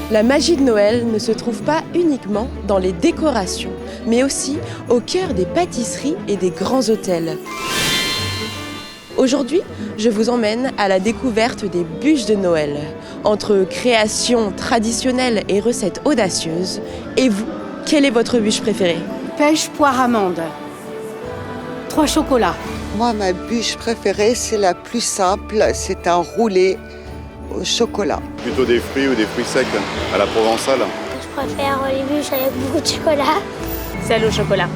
La magie de Noël ne se trouve pas uniquement dans les décorations, mais aussi au cœur des pâtisseries et des grands hôtels. Aujourd'hui, je vous emmène à la découverte des bûches de Noël. Entre créations traditionnelles et recettes audacieuses, et vous, quelle est votre bûche préférée ? Pêche, poire, amande. 3 chocolats. Moi, ma bûche préférée, c'est la plus simple, c'est un roulé au chocolat. Plutôt des fruits ou des fruits secs à la provençale. Je préfère les bûches avec beaucoup de chocolat. Celle au chocolat.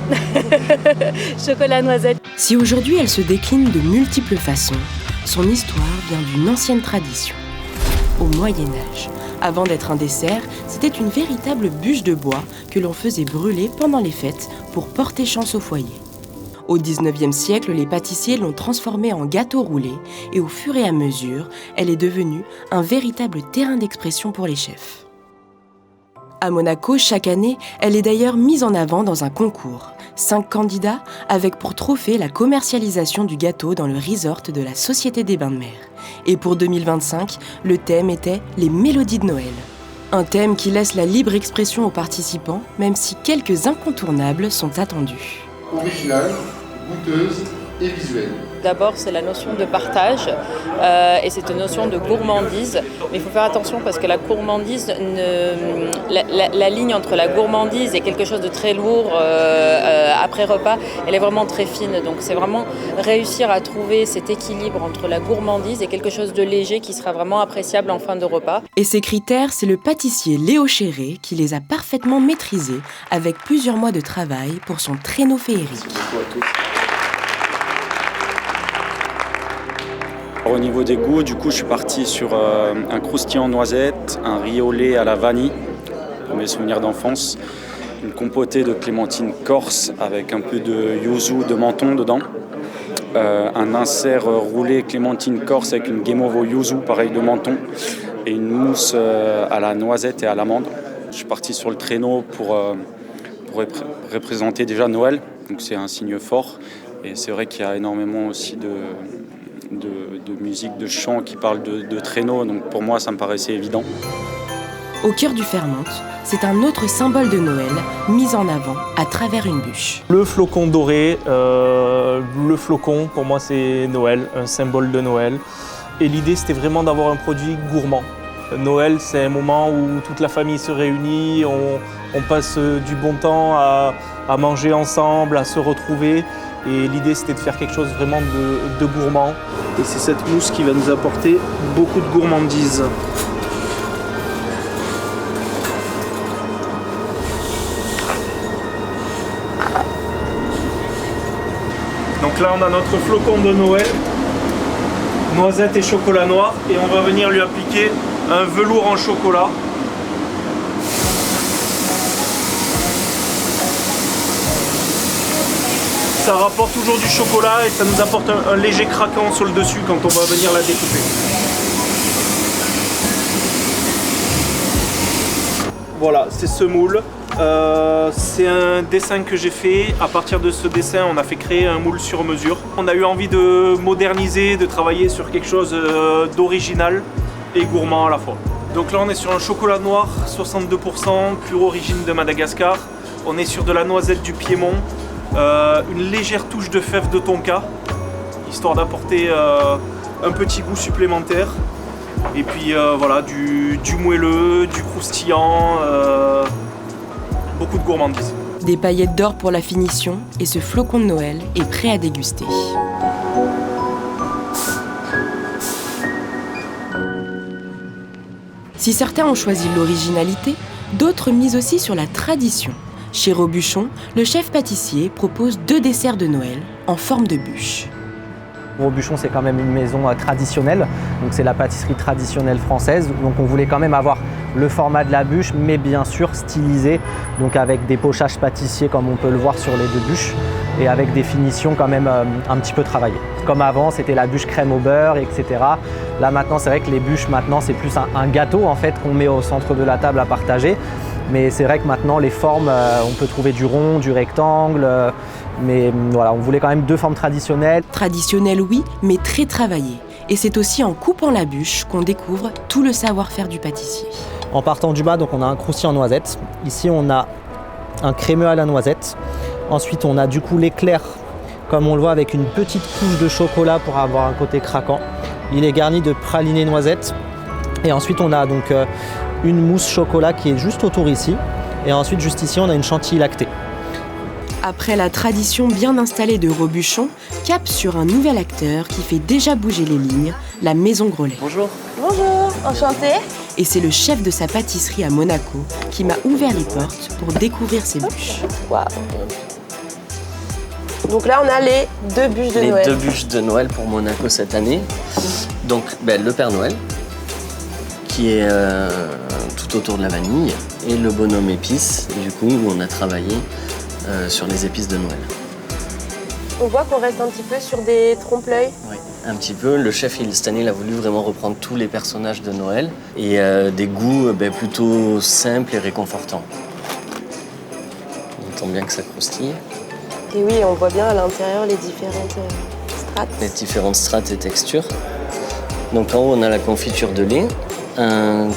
Chocolat noisette. Si aujourd'hui elle se décline de multiples façons, son histoire vient d'une ancienne tradition. Au Moyen-Âge, avant d'être un dessert, c'était une véritable bûche de bois que l'on faisait brûler pendant les fêtes pour porter chance au foyer. Au XIXe siècle, les pâtissiers l'ont transformée en gâteau roulé et au fur et à mesure, elle est devenue un véritable terrain d'expression pour les chefs. À Monaco, chaque année, elle est d'ailleurs mise en avant dans un concours. 5 candidats avec pour trophée la commercialisation du gâteau dans le resort de la Société des Bains de Mer. Et pour 2025, le thème était les mélodies de Noël. Un thème qui laisse la libre expression aux participants, même si quelques incontournables sont attendus. Originale, goûteuse et visuelle. D'abord, c'est la notion de partage et c'est une notion de gourmandise. Mais il faut faire attention parce que la gourmandise, la ligne entre la gourmandise et quelque chose de très lourd après repas, elle est vraiment très fine. Donc c'est vraiment réussir à trouver cet équilibre entre la gourmandise et quelque chose de léger qui sera vraiment appréciable en fin de repas. Et ces critères, c'est le pâtissier Léo Chéré qui les a parfaitement maîtrisés avec plusieurs mois de travail pour son traîneau féerique. Au niveau des goûts, du coup, je suis parti sur un croustillant noisette, un riz au lait à la vanille, pour mes souvenirs d'enfance, une compotée de clémentine corse avec un peu de yuzu de menton dedans, un insert roulé clémentine corse avec une guimauve au yuzu, pareil de menton, et une mousse à la noisette et à l'amande. Je suis parti sur le traîneau pour représenter déjà Noël, donc c'est un signe fort, et c'est vrai qu'il y a énormément aussi de musique, de chant qui parle de traîneau, donc pour moi ça me paraissait évident. Au cœur du Fairmont, c'est un autre symbole de Noël mis en avant à travers une bûche. Le flocon doré, le flocon pour moi c'est Noël, un symbole de Noël. Et l'idée c'était vraiment d'avoir un produit gourmand. Noël c'est un moment où toute la famille se réunit, on passe du bon temps à manger ensemble, à se retrouver. Et l'idée, c'était de faire quelque chose vraiment de gourmand. Et c'est cette mousse qui va nous apporter beaucoup de gourmandise. Donc là, on a notre flocon de Noël, noisette et chocolat noir. Et on va venir lui appliquer un velours en chocolat. Ça rapporte toujours du chocolat et ça nous apporte un léger craquant sur le dessus quand on va venir la découper. Voilà, c'est ce moule. C'est un dessin que j'ai fait. À partir de ce dessin, on a fait créer un moule sur mesure. On a eu envie de moderniser, de travailler sur quelque chose d'original et gourmand à la fois. Donc là, on est sur un chocolat noir, 62%, pure origine de Madagascar. On est sur de la noisette du Piémont. Une légère touche de fève de tonka, histoire d'apporter un petit goût supplémentaire. Et puis voilà, du moelleux, du croustillant, beaucoup de gourmandise. Des paillettes d'or pour la finition et ce flocon de Noël est prêt à déguster. Si certains ont choisi l'originalité, d'autres misent aussi sur la tradition. Chez Robuchon, le chef pâtissier propose 2 desserts de Noël en forme de bûche. Robuchon, c'est quand même une maison traditionnelle, donc c'est la pâtisserie traditionnelle française. Donc on voulait quand même avoir le format de la bûche, mais bien sûr stylisé, donc avec des pochages pâtissiers comme on peut le voir sur les 2 bûches, et avec des finitions quand même un petit peu travaillées. Comme avant, c'était la bûche crème au beurre, etc. Là maintenant, c'est vrai que les bûches, maintenant, c'est plus un gâteau en fait qu'on met au centre de la table à partager. Mais c'est vrai que maintenant, les formes, on peut trouver du rond, du rectangle, mais voilà, on voulait quand même 2 formes traditionnelles. Traditionnelles, oui, mais très travaillées. Et c'est aussi en coupant la bûche qu'on découvre tout le savoir-faire du pâtissier. En partant du bas, donc on a un croustillant noisette. Ici, on a un crémeux à la noisette. Ensuite, on a du coup l'éclair, comme on le voit, avec une petite couche de chocolat pour avoir un côté craquant. Il est garni de praliné noisette. Et ensuite, on a donc une mousse chocolat qui est juste autour ici. Et ensuite, juste ici, on a une chantilly lactée. Après la tradition bien installée de Robuchon, cap sur un nouvel acteur qui fait déjà bouger les lignes, la Maison Grolet. Bonjour. Bonjour, enchantée. Et c'est le chef de sa pâtisserie à Monaco qui m'a ouvert les portes pour découvrir ses bûches. Waouh. Donc là, on a les 2 bûches de Noël. Les 2 bûches de Noël pour Monaco cette année. Donc le Père Noël, qui est tout autour de la vanille, et le bonhomme épice, du coup, où on a travaillé sur les épices de Noël. On voit qu'on reste un petit peu sur des trompe-l'œil. Oui, un petit peu. Le chef, cette année, il a voulu vraiment reprendre tous les personnages de Noël et des goûts plutôt simples et réconfortants. On entend bien que ça croustille. Et oui, on voit bien à l'intérieur les différentes strates. Les différentes strates et textures. Donc en haut, on a la confiture de lait, un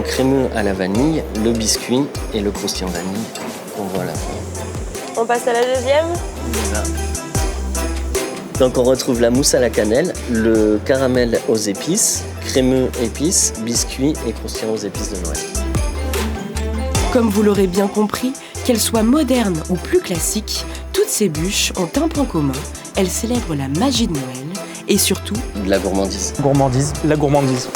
crémeux à la vanille, le biscuit et le croustillant vanille qu'on voit là. On passe à la deuxième. Voilà. Donc on retrouve la mousse à la cannelle, le caramel aux épices, crémeux épices, biscuits et croustillant aux épices de Noël. Comme vous l'aurez bien compris, qu'elles soient modernes ou plus classiques, toutes ces bûches ont un point commun. Elles célèbrent la magie de Noël et surtout... de la gourmandise. Gourmandise. La gourmandise.